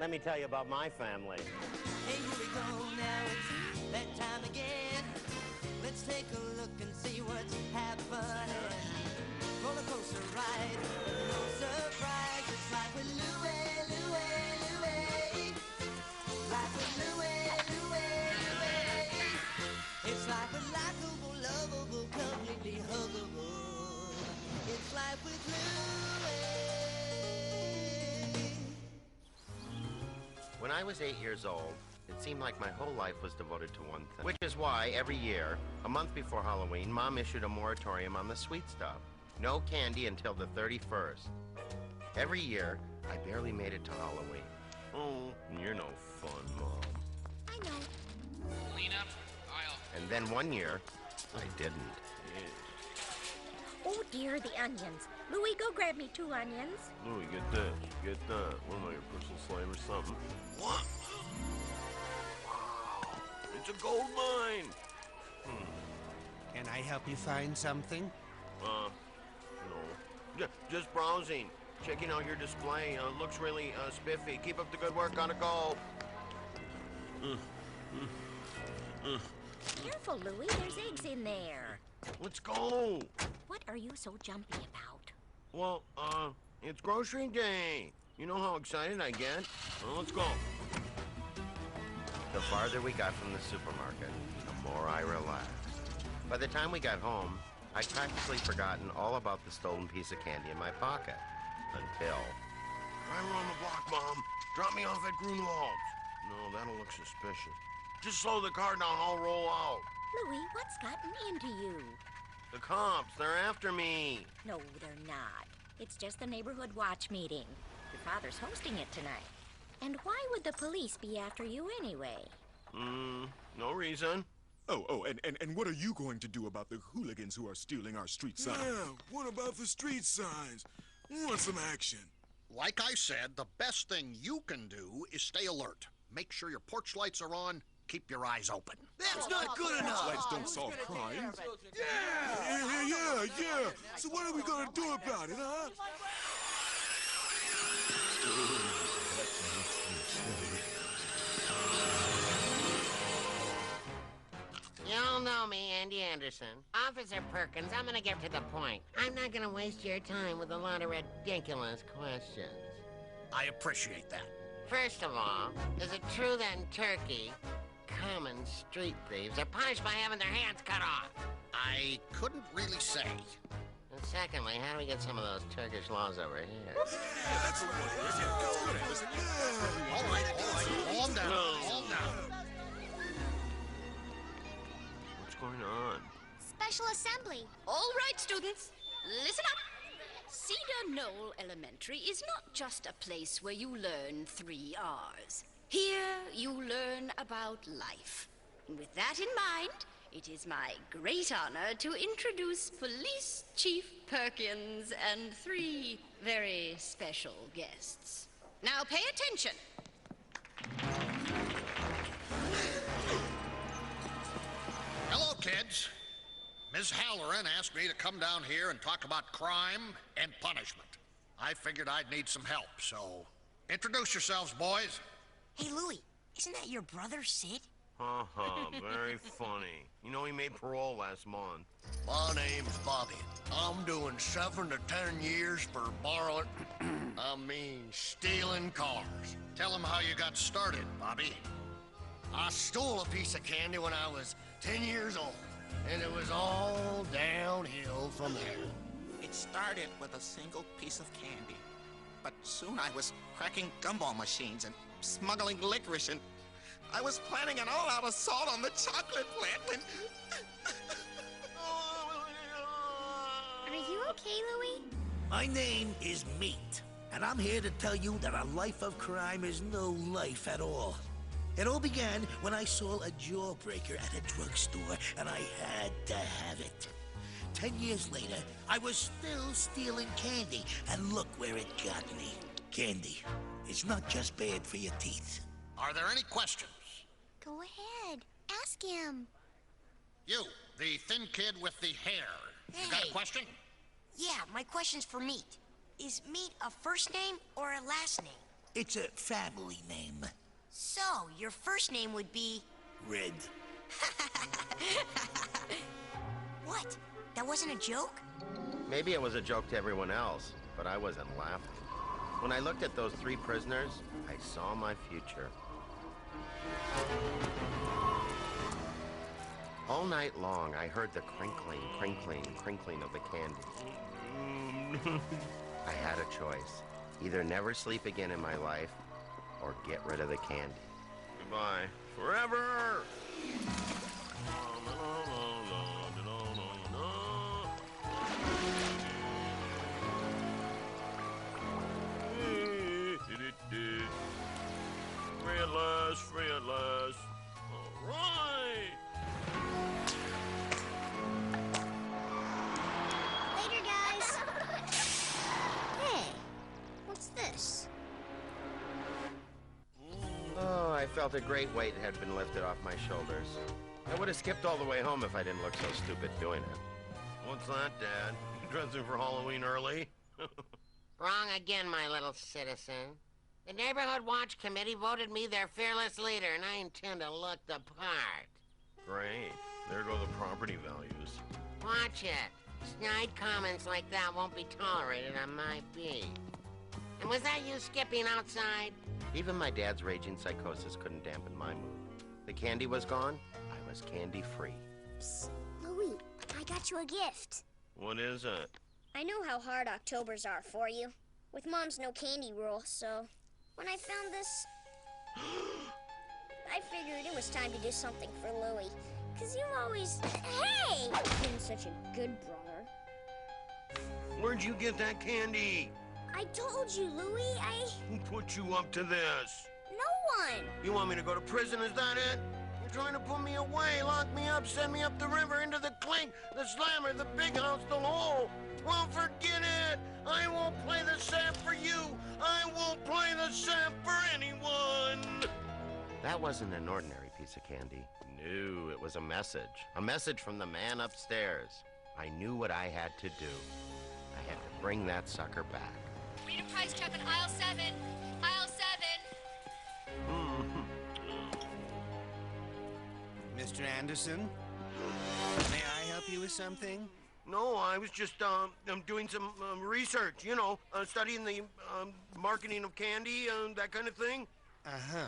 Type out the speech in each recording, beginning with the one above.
Let me tell you about my family. Hey, here we go now, it's that time again. Let's take a look and see what's happening. Roller coaster ride, no surprise. It's life with Louie, Louie, Louie. Life with Louie, Louie, Louie. It's life with likable, lovable, completely huggable. It's life with Louie. When I was 8 years old, it seemed like my whole life was devoted to one thing. Which is why, every year, a month before Halloween, Mom issued a moratorium on the sweet stuff. No candy until the 31st. Every year, I barely made it to Halloween. Oh, you're no fun, Mom. I know. Clean up, aisle. And then one year, I didn't. Oh dear, the onions. Louie, go grab me 2 onions. Louie, get that. Get that. What am I, your personal slave or something? What? Wow. It's a gold mine. Can I help you find something? No. Just browsing. Checking out your display. Looks really spiffy. Keep up the good work. Gotta go. Careful, Louie, there's eggs in there. Let's go. What are you so jumpy about? Well, it's grocery day. You know how excited I get. Let's go. The farther we got from the supermarket, the more I relaxed. By the time we got home, I'd practically forgotten all about the stolen piece of candy in my pocket. Until... Right around the block, Mom. Drop me off at Grunewald's. No, that'll look suspicious. Just slow the car down, I'll roll out. Louie, what's gotten into you? The cops, they're after me. No, they're not. It's just the neighborhood watch meeting. Your father's hosting it tonight. And why would the police be after you anyway? No reason. And what are you going to do about the hooligans who are stealing our street signs? Yeah, what about the street signs? We want some action. Like I said, the best thing you can do is stay alert. Make sure your porch lights are on. Keep your eyes open. That's not good enough. Lights don't solve crime. Yeah. So what are we gonna do about it, huh? You all know me, Andy Anderson. Officer Perkins, I'm gonna get to the point. I'm not gonna waste your time with a lot of ridiculous questions. I appreciate that. First of all, is it true that in Turkey, common street thieves are punished by having their hands cut off? I couldn't really say. And secondly, how do we get some of those Turkish laws over here? That's the one. All right. Calm down. What's going on? Special assembly. All right, students, listen up. Cedar Knoll Elementary is not just a place where you learn 3 R's. Here, you learn about life. And with that in mind, it is my great honor to introduce Police Chief Perkins and 3 very special guests. Now pay attention. Hello, kids. Ms. Halloran asked me to come down here and talk about crime and punishment. I figured I'd need some help, so introduce yourselves, boys. Hey, Louie, isn't that your brother, Sid? Very funny. You know, he made parole last month. My name's Bobby. I'm doing 7 to 10 years for borrowing, stealing cars. Tell them how you got started, Bobby. I stole a piece of candy when I was 10 years old, and it was all downhill from there. It started with a single piece of candy, but soon I was cracking gumball machines and smuggling licorice, and I was planning an all-out assault on the chocolate plant when... Are you okay, Louie? My name is Meat, and I'm here to tell you that a life of crime is no life at all. It all began when I saw a jawbreaker at a drugstore, and I had to have it. 10 years later, I was still stealing candy, and look where it got me. Candy. It's not just bad for your teeth. Are there any questions? Go ahead. Ask him. You, the thin kid with the hair. Hey. You got a question? Yeah, my question's for Meat. Is Meat a first name or a last name? It's a family name. So, your first name would be... Red. What? That wasn't a joke? Maybe it was a joke to everyone else, but I wasn't laughing. When I looked at those 3 prisoners, I saw my future. All night long, I heard the crinkling, crinkling, crinkling of the candy. I had a choice. Either never sleep again in my life, or get rid of the candy. Goodbye. Forever! Free at last, free at last. All right! Later, guys. Hey, what's this? Oh, I felt a great weight had been lifted off my shoulders. I would have skipped all the way home if I didn't look so stupid doing it. What's that, Dad? You dressing for Halloween early? Wrong again, my little citizen. The Neighborhood Watch Committee voted me their fearless leader, and I intend to look the part. Great. There go the property values. Watch it. Snide comments like that won't be tolerated on my beat. And was that you skipping outside? Even my dad's raging psychosis couldn't dampen my mood. The candy was gone. I was candy-free. Psst, Louie, I got you a gift. What is it? I know how hard Octobers are for you. With Mom's no candy rule, so... When I found this... I figured it was time to do something for Louie. 'Cause you've always... Hey! Been such a good brother. Where'd you get that candy? I told you, Louie, Who put you up to this? No one! You want me to go to prison, is that it? You're trying to put me away, lock me up, send me up the river, into the clink, the slammer, the big house, the hole. Well, forget it! I won't play the sap for you! I won't play the sap for anyone! That wasn't an ordinary piece of candy. No, it was a message. A message from the man upstairs. I knew what I had to do. I had to bring that sucker back. Read a price check on aisle 7. Aisle 7. Mr. Anderson, may I help you with something? No, I was just doing some research, you know, studying the marketing of candy, that kind of thing. Uh-huh.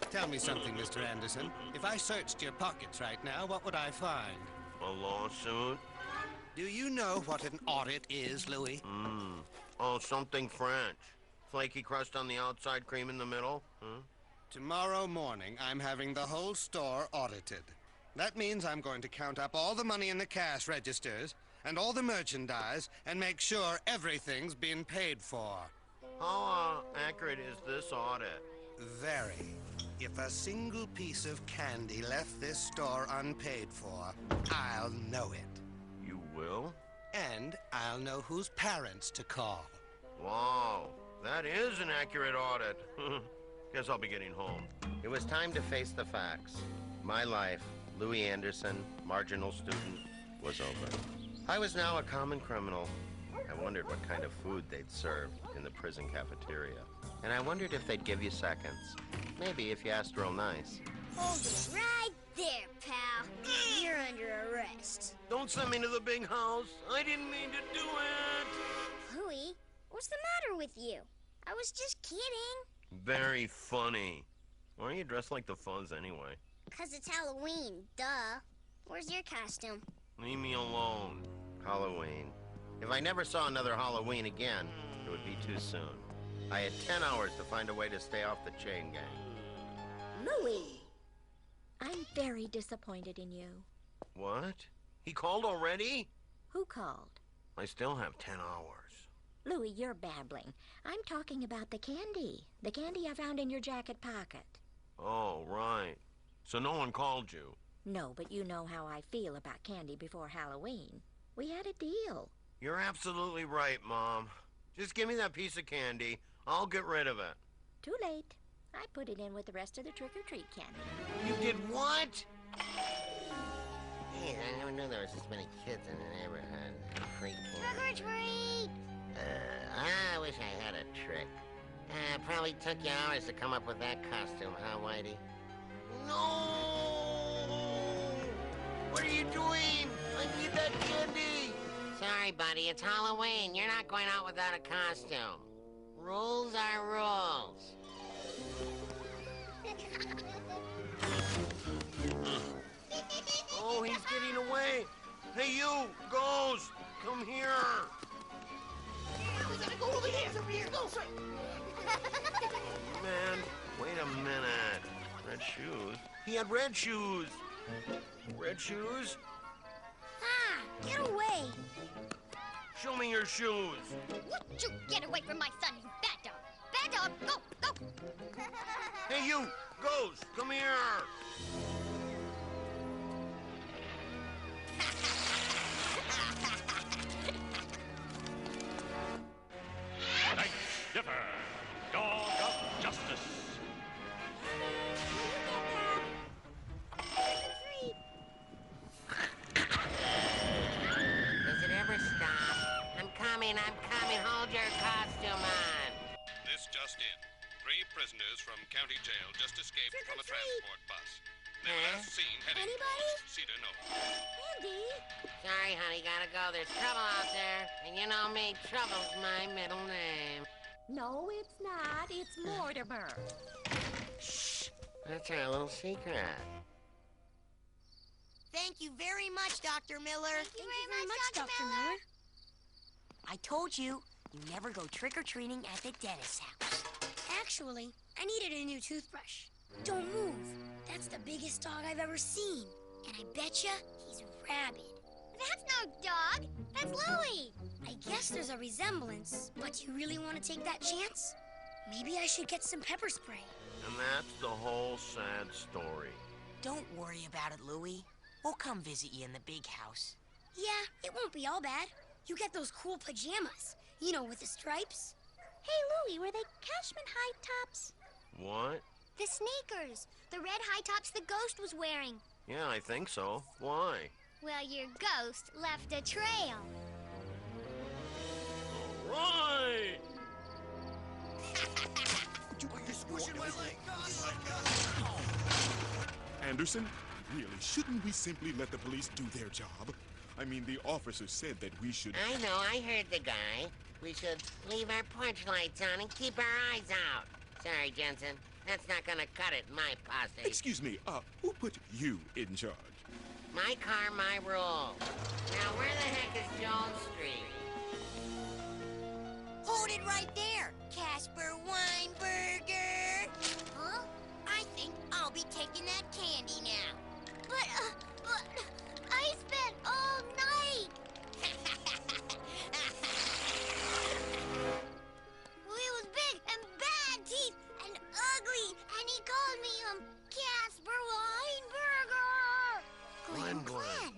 Tell me something, Mr. Anderson. If I searched your pockets right now, what would I find? A lawsuit? Do you know what an audit is, Louie? Oh, something French. Flaky crust on the outside, cream in the middle? Huh? Tomorrow morning, I'm having the whole store audited. That means I'm going to count up all the money in the cash registers and all the merchandise and make sure everything's been paid for. How accurate is this audit? Very. If a single piece of candy left this store unpaid for, I'll know it. You will? And I'll know whose parents to call. Wow, that is an accurate audit. Guess I'll be getting home. It was time to face the facts. My life, Louie Anderson, marginal student, was over. I was now a common criminal. I wondered what kind of food they'd serve in the prison cafeteria. And I wondered if they'd give you seconds. Maybe if you asked real nice. Hold it right there, pal. You're under arrest. Don't send me to the big house. I didn't mean to do it. Louie, what's the matter with you? I was just kidding. Very funny. Why are you dressed like the Fuzz anyway? 'Cause it's Halloween, duh. Where's your costume? Leave me alone. Halloween. If I never saw another Halloween again, it would be too soon. I had 10 hours to find a way to stay off the chain gang. Louie! I'm very disappointed in you. What? He called already? Who called? I still have 10 hours. Louie, you're babbling. I'm talking about the candy. The candy I found in your jacket pocket. Oh, right. So no one called you? No, but you know how I feel about candy before Halloween. We had a deal. You're absolutely right, Mom. Just give me that piece of candy. I'll get rid of it. Too late. I put it in with the rest of the trick-or-treat candy. You did what? Hey, I never knew there was this many kids in the neighborhood. Free candy. Trick or treat! wish I had a trick. Probably took you hours to come up with that costume, huh, Whitey? No! What are you doing? I need that candy! Sorry, buddy, it's Halloween. You're not going out without a costume. Rules are rules. Oh, he's getting away. Hey, you, Ghost, come here. We gotta go over here. Go. Man, wait a minute. Red shoes? He had red shoes. Red shoes? Ah, get away. Show me your shoes. Would you get away from my son, you bad dog? Bad dog, go! Hey, you, Ghost, come here. Night Dipper, dog of justice. Does it ever stop? I'm coming. Hold your costume on. This just in. 3 prisoners from county jail just escaped from a transport bus. They were last seen heading towards Cedar Knoll. Andy? Sorry, honey, gotta go. There's trouble out there. And you know me, trouble's my middle name. No, it's not. It's Mortimer. Shh. That's our little secret. Thank you very much, Dr. Miller. Thank you very much, Dr. Miller. I told you, you never go trick-or-treating at the dentist's house. Actually, I needed a new toothbrush. Don't move. That's the biggest dog I've ever seen. And I betcha he's rabid. That's no dog. That's Louie. I guess there's a resemblance, but you really want to take that chance? Maybe I should get some pepper spray. And that's the whole sad story. Don't worry about it, Louie. We'll come visit you in the big house. Yeah, it won't be all bad. You get those cool pajamas, you know, with the stripes. Hey, Louie, were they Cashman high tops? What? The sneakers. The red high tops the ghost was wearing. Yeah, I think so. Why? Well, your ghost left a trail. Right! You're squishing my leg. Anderson, really, shouldn't we simply let the police do their job? I mean, the officer said that we should... I know, I heard the guy. We should leave our porch lights on and keep our eyes out. Sorry, Jensen. That's not gonna cut it in my posse. Excuse me, who put you in charge? My car, my rule. Now, where the heck is Jones Street? Hold it right there, Casper Weinberger. Huh? I think I'll be taking that candy now. But I spent all night. Louie was big and bad teeth and ugly, and he called me Casper Weinberger. Glenn.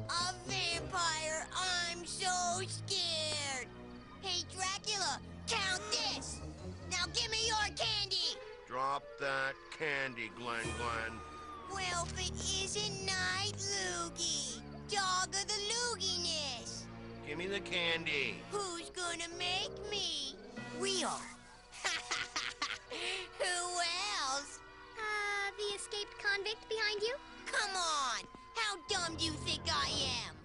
A vampire, I'm so scared. Hey, Dracula, count this. Now give me your candy. Drop that candy, Glenn. Well, if it isn't Night Loogie, dog of the looginess. Give me the candy. Who's gonna make me? We are. Who else? The escaped convict behind you? Come on. How dumb do you think I am?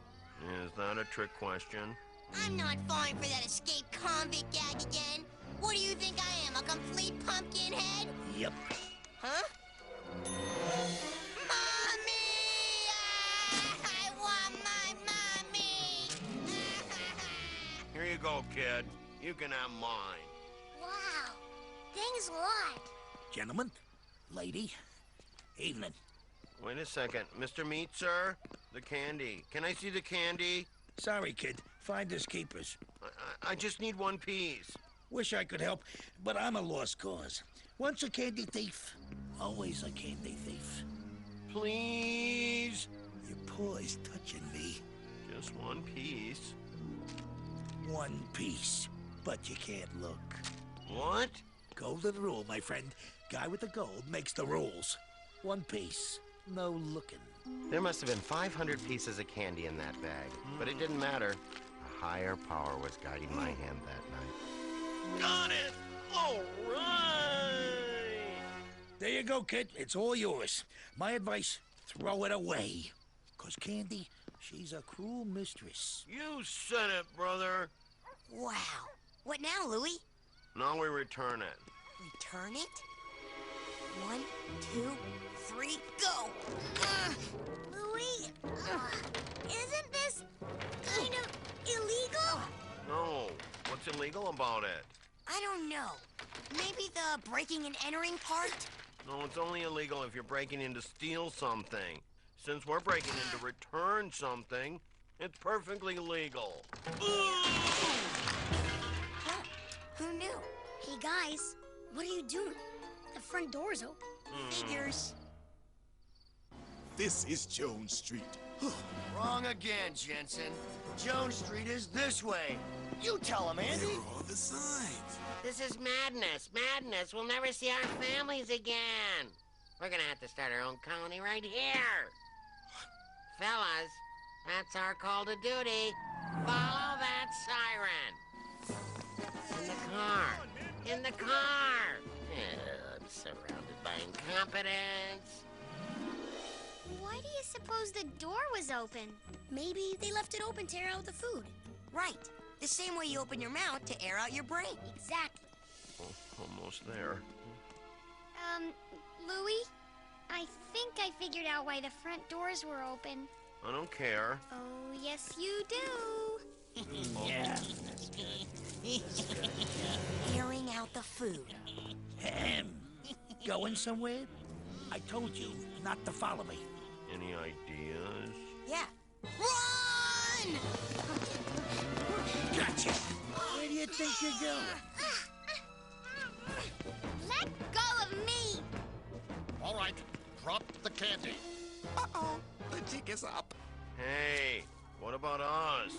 Is that a trick question? I'm not falling for that escaped convict gag again. What do you think I am, a complete pumpkin head? Yep. Huh? Mommy! I want my mommy! Here you go, kid. You can have mine. Wow, thanks a lot. Gentlemen, lady, evening. Wait a second. Mr. Meat, sir? The candy. Can I see the candy? Sorry, kid. Finders keepers. I just need one piece. Wish I could help, but I'm a lost cause. Once a candy thief, always a candy thief. Please? Your paw is touching me. Just one piece. One piece, but you can't look. What? Golden rule, my friend. Guy with the gold makes the rules. One piece, no looking. There must have been 500 pieces of candy in that bag, but it didn't matter. higher power was guiding my hand that night. Got it! All right! There you go, kid. It's all yours. My advice, throw it away. 'Cause Candy, she's a cruel mistress. You said it, brother. Wow. What now, Louie? Now we return it. Return it? 1, 2, 3, go! Louie, isn't this kind of illegal? No. What's illegal about it? I don't know. Maybe the breaking and entering part? No, it's only illegal if you're breaking in to steal something. Since we're breaking in to return something, it's perfectly legal. Huh. Who knew? Hey, guys, what are you doing? The front door's open. Figures. This is Jones Street. Wrong again, Jensen. Jones Street is this way. You tell him, Andy. There are the signs. This is madness. Madness. We'll never see our families again. We're gonna have to start our own colony right here. Fellas, that's our call to duty. Follow that siren. In the car. In the car. I'm surrounded by incompetence. Why do you suppose the door was open? Maybe they left it open to air out the food. Right. The same way you open your mouth to air out your brain. Exactly. Oh, almost there. Louie, I think I figured out why the front doors were open. I don't care. Oh, yes, you do. Yeah. Airing out the food. Going somewhere? I told you not to follow me. Any ideas? Yeah. Run! Gotcha! Where do you think you're going? Let go of me! All right, drop the candy. Uh-oh, the jig is up. Hey, what about us?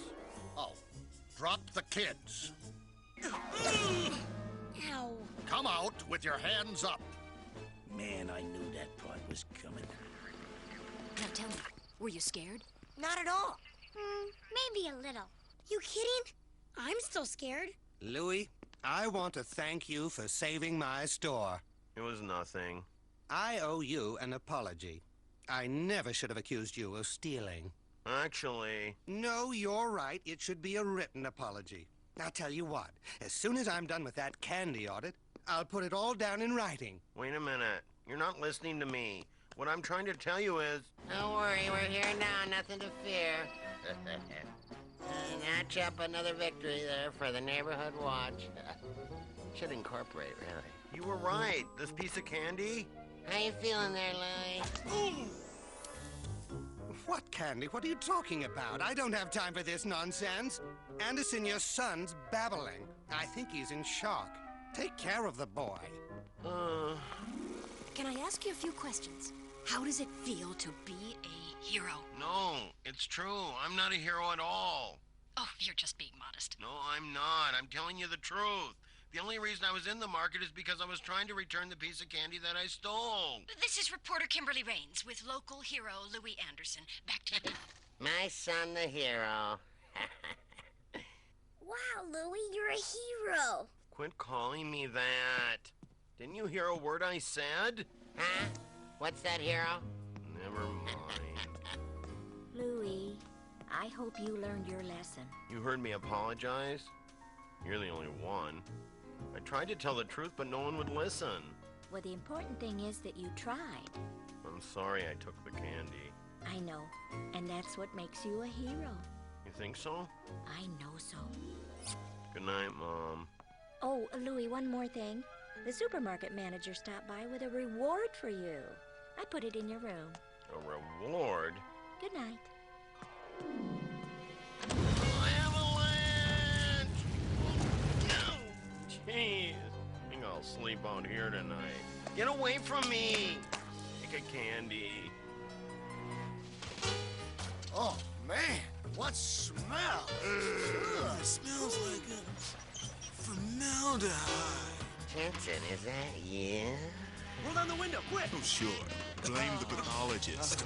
Oh, drop the kids. Ow. Come out with your hands up. Man, I knew that part was coming. Now tell me, were you scared? Not at all. Maybe a little. You kidding? I'm still scared. Louie, I want to thank you for saving my store. It was nothing. I owe you an apology. I never should have accused you of stealing. Actually... No, you're right. It should be a written apology. I'll tell you what. As soon as I'm done with that candy audit, I'll put it all down in writing. Wait a minute. You're not listening to me. What I'm trying to tell you is... Don't worry, we're here now. Nothing to fear. Notch up another victory there for the neighborhood watch. Should incorporate, really. You were right. This piece of candy... How you feeling there, Louie? What candy? What are you talking about? I don't have time for this nonsense. Anderson, your son's babbling. I think he's in shock. Take care of the boy. Can I ask you a few questions? How does it feel to be a hero? No, it's true. I'm not a hero at all. Oh, you're just being modest. No, I'm not. I'm telling you the truth. The only reason I was in the market is because I was trying to return the piece of candy that I stole. This is reporter Kimberly Rains with local hero Louie Anderson. Back to you. My son, the hero. Wow, Louie, you're a hero. Quit calling me that. Didn't you hear a word I said? Huh? What's that, hero? Never mind. Louie, I hope you learned your lesson. You heard me apologize? You're the only one. I tried to tell the truth, but no one would listen. Well, the important thing is that you tried. I'm sorry I took the candy. I know, and that's what makes you a hero. You think so? I know so. Good night, Mom. Oh, Louie, one more thing. The supermarket manager stopped by with a reward for you. I put it in your room. A reward? Good night. Avalanche! Jeez. I think I'll sleep out here tonight. Get away from me! Take a candy. Oh, man, what smell? It smells like formaldehyde. Jensen, is that you? Roll down the window, quick! Oh, sure. Blame the pathologist.